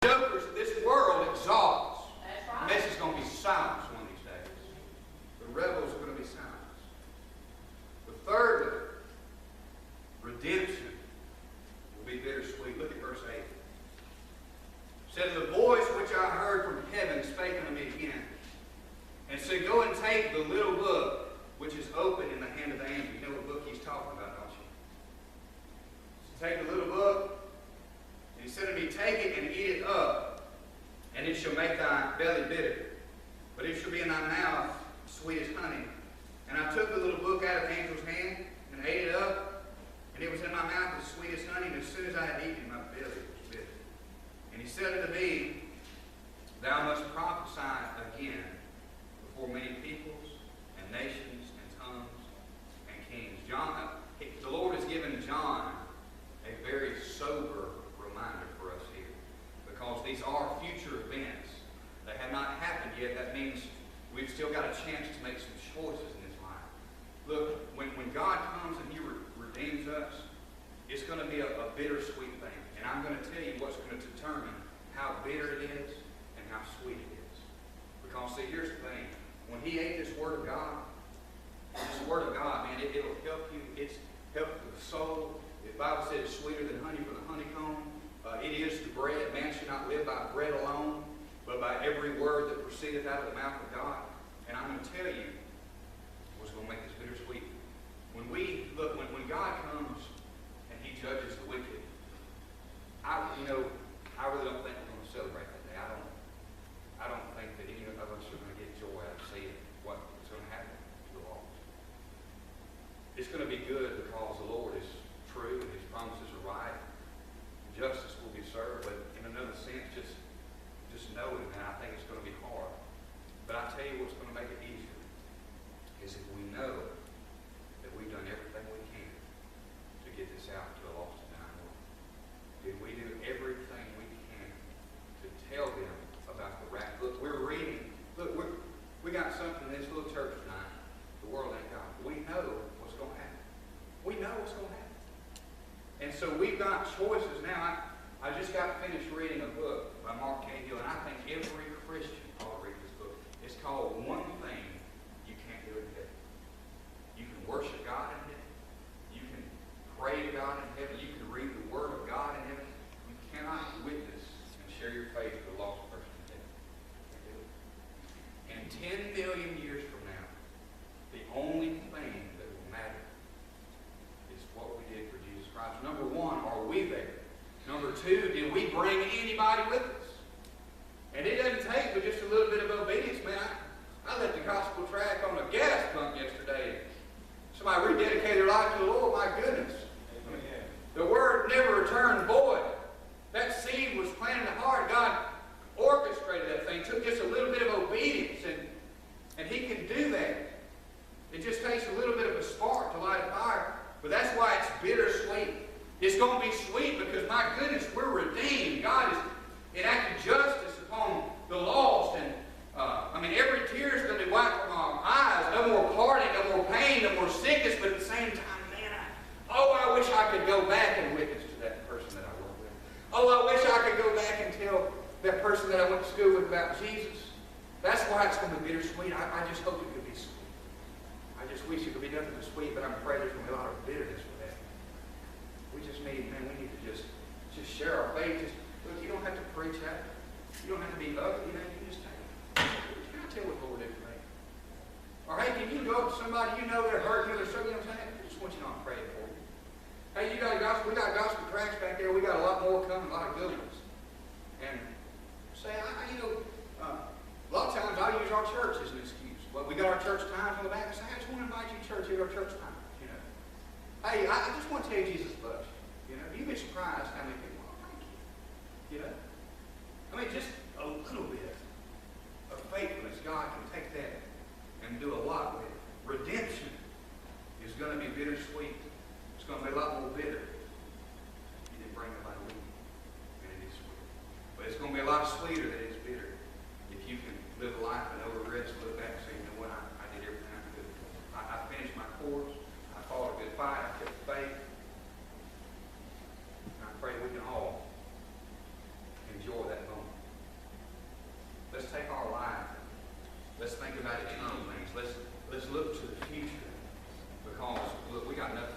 jokers that this world exalts. That's right. The message is going to be silence one of these days. The rebels are going to be silenced. But thirdly, redemption will be bittersweet. Look at verse 8. It says, "The voice which I heard from heaven spake unto me again, and said, Go and take the little book which is open in the hand of the angel." You know what book he's talking about, don't you? So take the little book, and he said unto me, Take it and eat it up, and it shall make thy belly bitter, but it shall be in thy mouth sweet as honey. And I took the little book out of the angel's hand, and ate it up, and it was in my mouth as sweet as honey, and as soon as I had eaten, my belly was bitter. And he said unto me, Thou must prophesy again before many peoples and nations and tongues and kings. The Lord has given John a very sober reminder for us here, because these are future events. They have not happened yet. That means we've still got a chance to make some choices in this life. Look, when God comes and He redeems us, it's going to be a bittersweet thing. And I'm going to tell you what's going to determine how bitter it is and how sweet it is. Because, see, here's the thing. When He ate this Word of God, man, it'll help you. It's helpful to the soul. The Bible says it's sweeter than honey from the honeycomb. It is the bread. Man should not live by bread alone, but by every word that proceedeth out of the mouth of God. And I'm going to tell you what's going to make this bittersweet. When God comes and He judges the wicked, I really don't think we're going to celebrate that day. I don't think that any of us are going to get joy out of seeing what's going to happen to the lost. It's going to be good because the Lord is true and His promises are right. Justice will be served, but in another sense, just knowing that, I think it's going to be hard. But I tell you what's going to make it easier is if we know that we've done everything we can to get this out to the lost and dying world. Did we do everything we can to tell them about the wrath? Look, we're reading. Look, we got something in this little church tonight. The world ain't got. We know what's going to happen. We know what's going to happen. And so we've got choices now. I just got finished reading a book by Mark Cahill, and I think every Christian ought to read this book. It's called One Thing You Can't Do in Heaven. You can worship God in heaven. You can pray to God in heaven. You can read the Word of God in heaven. You cannot witness and share your faith with a lost person in heaven. And 10 million years from now, the only thing that will matter is what we did for Jesus Christ. Number one, are we there? Number two, did we bring anybody with us? And it doesn't take but just a little bit of obedience, man. I left the gospel track on a gas pump yesterday. Somebody rededicated their life to the Lord. My goodness. Amen. The word never returned void. That seed was planted in the heart. God orchestrated that thing. Took just a little bit of obedience, and He can do that. It just takes a little bit of a spark to light a fire. But that's why it's bittersweet. It's going to be sweet because, my goodness, we're redeemed. God has enacted justice upon the lost. And, every tear is going to be wiped from our eyes. No more parting, no more pain, no more sickness. But at the same time, man, I wish I could go back and witness to that person that I work with. I wish I could go back and tell that person that I went to school with about Jesus. That's why it's going to be bittersweet. I just hope it could be sweet. I just wish it could be nothing but sweet, but I'm afraid there's going to be a lot of bitterness with that. We need to just share our faith. Look, you don't have to preach that. You don't have to be ugly. You just tell them. Can I tell what the Lord did for me? Or hey, can you go up to somebody you know they're hurting, they're struggling? You know what I'm saying? I just want you to know I'm praying for you. Hey, we got gospel tracks back there. We got a lot more coming, a lot of good ones. And say, a lot of times I use our church as an excuse. Well, we got our church times on the back. I say, I just want to invite you to church here, our church times. Hey, I just want to tell you Jesus loves you. You'd be surprised how many people, thank you. Just a little bit of faithfulness. God can take that and do a lot with it. Redemption is going to be bittersweet. It's going to be a lot more bitter. You didn't bring nobody with you, and it is sweet. But it's going to be a lot sweeter than it is bitter. If you can live a life and over regrets, look back and say, you know what, I did everything I could. I finished my course. I fought a good fight. I kept faith. And I pray we can all enjoy that moment. about eternal things. Let's look to the future, because look, we got nothing